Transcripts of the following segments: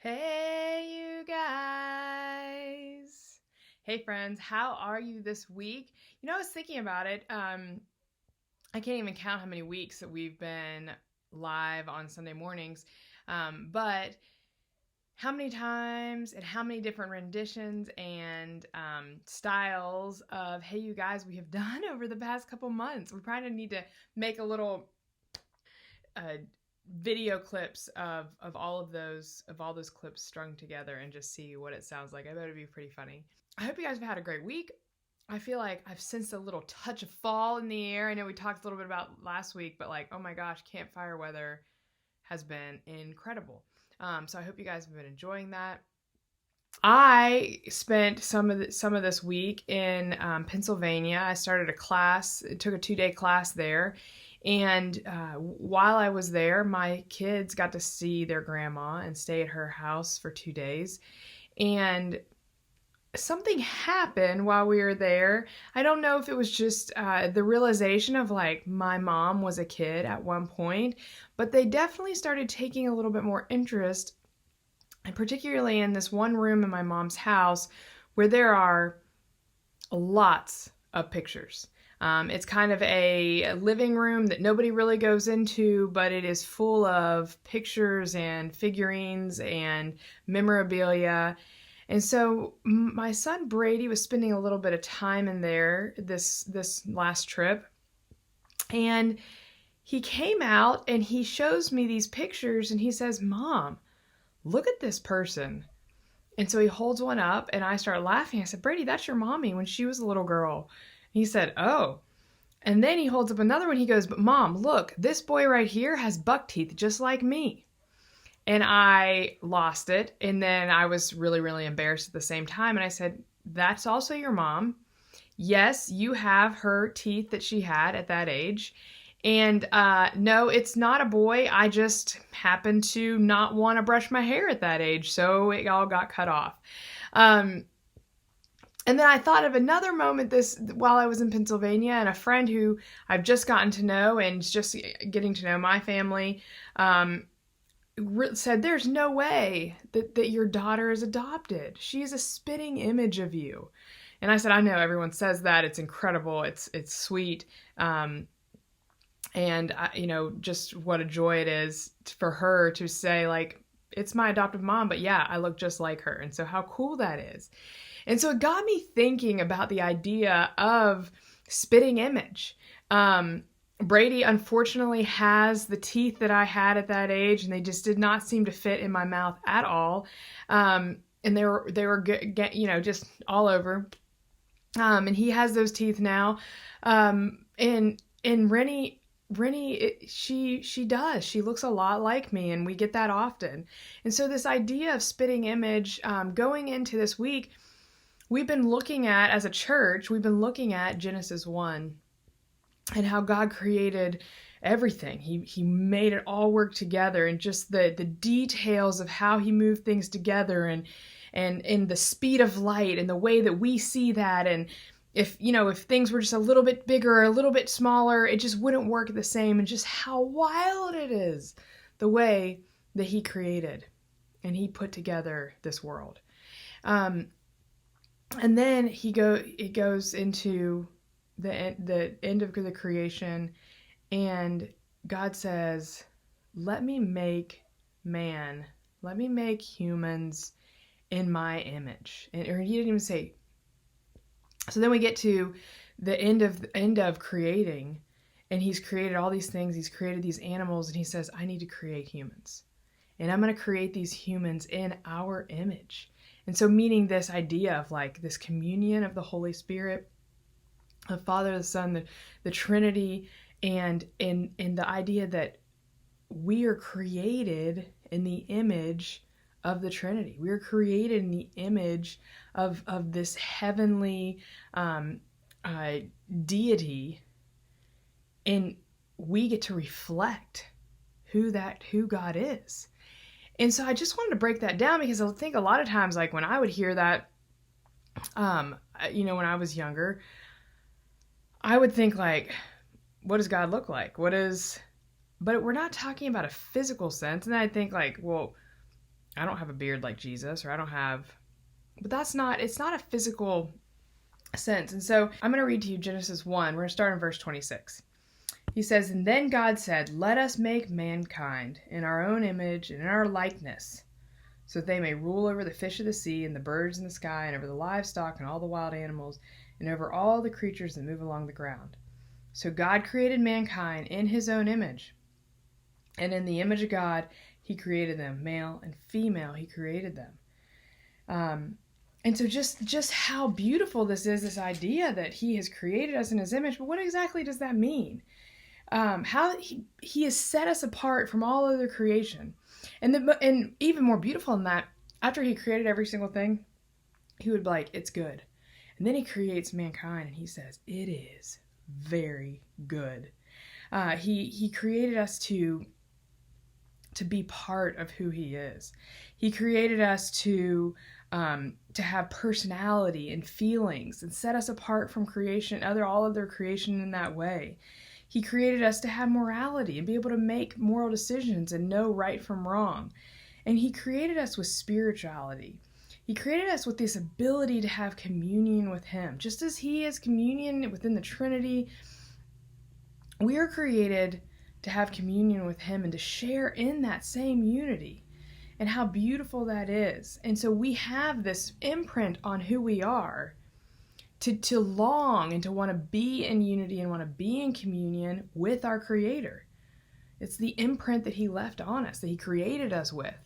Hey, you guys. Hey, friends. How are you this week? I was thinking about it. I can't even count how many weeks that we've been live on Sunday mornings. But how many times and how many different renditions and styles of Hey, you guys we have done over the past couple months. We probably need to make a little uh, video clips of all those clips strung together and just see what it sounds like. I bet it'd be pretty funny. I hope you guys have had a great week. I feel like I've sensed a little touch of fall in the air. I know we talked a little bit about last week, but oh my gosh, campfire weather has been incredible. So I hope you guys have been enjoying that. I spent some of this week in Pennsylvania. I started a class. It took a 2-day class there, and while I was there, my kids got to see their grandma and stay at her house for 2 days. And something happened while we were there. I don't know if it was just the realization of my mom was a kid at one point, but they definitely started taking a little bit more interest, and particularly in this one room in my mom's house where there are lots of pictures. It's kind of a living room that nobody really goes into, but it is full of pictures and figurines and memorabilia. And so my son Brady was spending a little bit of time in there this last trip, and he came out and he shows me these pictures and he says, "Mom, look at this person." And so he holds one up and I start laughing. I said, "Brady, that's your mommy when she was a little girl." He said, "Oh." And then he holds up another one. He goes, "But Mom, look, this boy right here has buck teeth just like me." And I lost it. And then I was really, really embarrassed at the same time. And I said, "That's also your mom. Yes, you have her teeth that she had at that age. And no, it's not a boy. I just happened to not want to brush my hair at that age. So it all got cut off." Um, and then I thought of another moment this while I was in Pennsylvania, and a friend who I've just gotten to know and just getting to know my family said, "There's no way that your daughter is adopted. She is a spitting image of you." And I said, "I know everyone says that. It's incredible. It's sweet." And just what a joy it is for her to say, "It's my adoptive mom, but yeah, I look just like her." And so how cool that is. And so it got me thinking about the idea of spitting image. Brady unfortunately has the teeth that I had at that age, and they just did not seem to fit in my mouth at all. And they were just all over. And he has those teeth now. And Rennie, she does. She looks a lot like me, and we get that often. And so this idea of spitting image, going into this week, as a church, we've been looking at Genesis 1 and how God created everything. He made it all work together, and just the details of how he moved things together, and in the speed of light and the way that we see that. And if things were just a little bit bigger or a little bit smaller, it just wouldn't work the same. And just how wild it is, the way that he created and he put together this world. And then it goes into the end of the creation, and God says, "Let me make man, let me make humans in my image." Or he didn't even say. So then we get to the end of creating, and he's created all these things. He's created these animals, and he says, "I need to create humans, and I'm going to create these humans in our image." And so, meaning this idea of this communion of the Holy Spirit, the Father, the Son, the Trinity, and in the idea that we are created in the image of the Trinity. We are created in the image of this heavenly deity, and we get to reflect who God is. And so I just wanted to break that down, because I think a lot of times, when I would hear that, when I was younger, I would think what does God look like? But we're not talking about a physical sense. And then I'd think well, I don't have a beard like Jesus, or I don't have, but it's not a physical sense. And so I'm going to read to you Genesis 1. We're going to start in verse 26. He says, "And then God said, 'Let us make mankind in our own image and in our likeness, so that they may rule over the fish of the sea and the birds in the sky and over the livestock and all the wild animals and over all the creatures that move along the ground.' So God created mankind in his own image. And in the image of God, he created them. Male and female, he created them." And so just how beautiful this is, this idea that he has created us in his image. But what exactly does that mean? How he has set us apart from all other creation. And even more beautiful than that, after he created every single thing, he would be like, "It's good." And then he creates mankind and he says, "It is very good." He created us to be part of who he is. He created us to have personality and feelings and set us apart from creation, all other creation in that way. He created us to have morality and be able to make moral decisions and know right from wrong. And he created us with spirituality. He created us with this ability to have communion with him. Just as he is communion within the Trinity, we are created to have communion with him and to share in that same unity. And how beautiful that is. And so we have this imprint on who we are to long and to want to be in unity and want to be in communion with our Creator. It's the imprint that he left on us, that he created us with.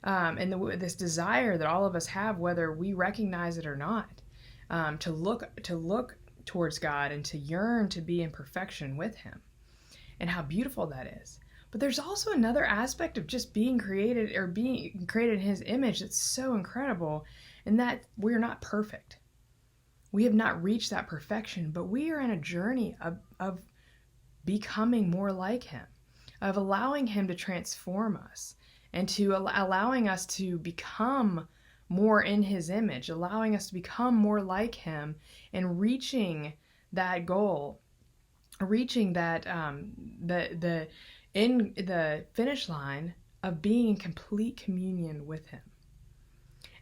And this desire that all of us have, whether we recognize it or not, to look towards God and to yearn to be in perfection with him. And how beautiful that is. But there's also another aspect of just being created in his image that's so incredible, and that we're not perfect. We have not reached that perfection, but we are in a journey of becoming more like him, of allowing him to transform us, and to allowing us to become more in his image, allowing us to become more like him, and reaching that goal, reaching that in the finish line of being in complete communion with him.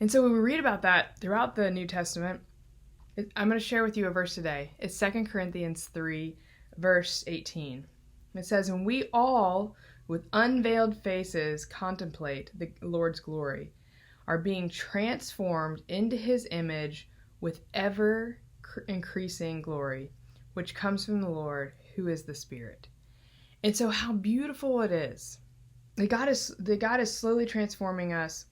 And so when we read about that throughout the New Testament, I'm going to share with you a verse today. It's 2 Corinthians 3, verse 18. It says, "And we all, with unveiled faces, contemplate the Lord's glory, are being transformed into his image with ever increasing glory, which comes from the Lord, who is the Spirit." And so how beautiful it is that God is slowly transforming us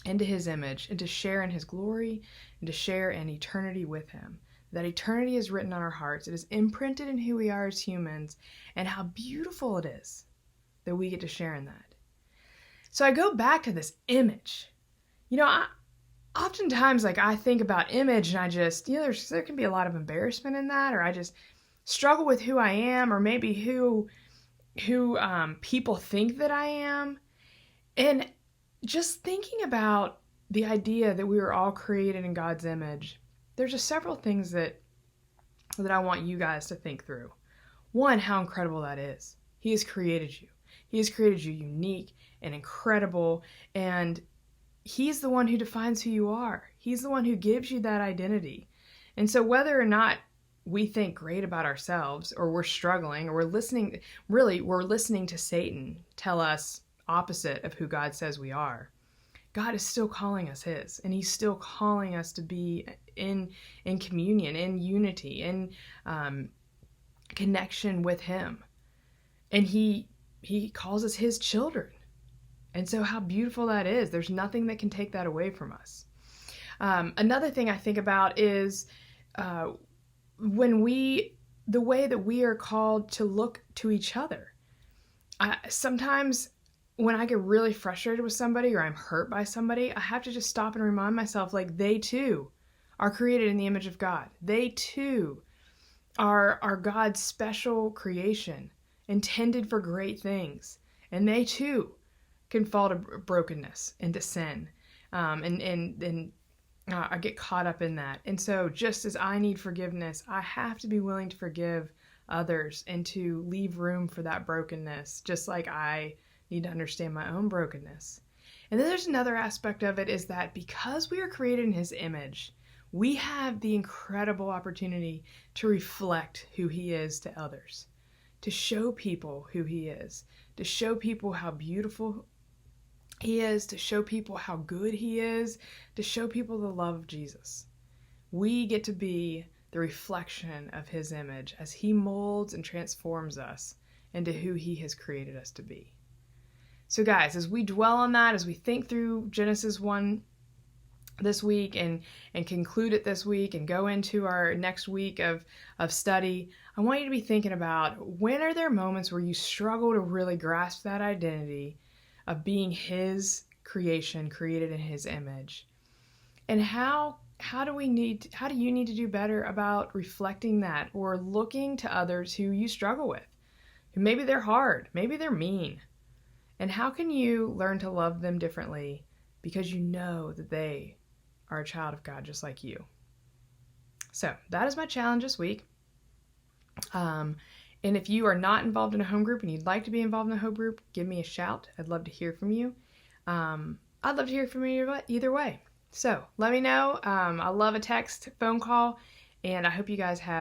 into his image, and to share in his glory, and to share in eternity with him. That eternity is written on our hearts. It is imprinted in who we are as humans, and how beautiful it is that we get to share in that. So I go back to this image. Oftentimes, I think about image, and I just, there can be a lot of embarrassment in that, or I just struggle with who I am, or maybe who people think that I am. And just thinking about the idea that we were all created in God's image, there's just several things that I want you guys to think through. One, how incredible that is. He has created you. He has created you unique and incredible, and he's the one who defines who you are. He's the one who gives you that identity. And so whether or not we think great about ourselves, or we're struggling, or we're listening to Satan tell us opposite of who God says we are, God is still calling us his, and he's still calling us to be in communion, in unity, in connection with him. And he calls us his children. And so how beautiful that is. There's nothing that can take that away from us. Another thing I think about is the way that we are called to look to each other. Sometimes when I get really frustrated with somebody, or I'm hurt by somebody, I have to just stop and remind myself, they too are created in the image of God. They too are God's special creation, intended for great things. And they too can fall to brokenness and to sin. I get caught up in that. And so just as I need forgiveness, I have to be willing to forgive others and to leave room for that brokenness, just like I need to understand my own brokenness. And then there's another aspect of it, is that because we are created in his image, we have the incredible opportunity to reflect who he is to others, to show people who he is, to show people how beautiful he is, to show people how good he is, to show people the love of Jesus. We get to be the reflection of his image as he molds and transforms us into who he has created us to be. So guys, as we dwell on that, as we think through Genesis 1 this week and conclude it this week and go into our next week of study, I want you to be thinking about, when are there moments where you struggle to really grasp that identity of being his creation, created in his image? And how do you need to do better about reflecting that, or looking to others who you struggle with? Maybe they're hard, maybe they're mean. And how can you learn to love them differently because you know that they are a child of God just like you? So that is my challenge this week. And if you are not involved in a home group and you'd like to be involved in a home group, give me a shout. I'd love to hear from you. I'd love to hear from you either way. So let me know. I love a text, phone call, and I hope you guys have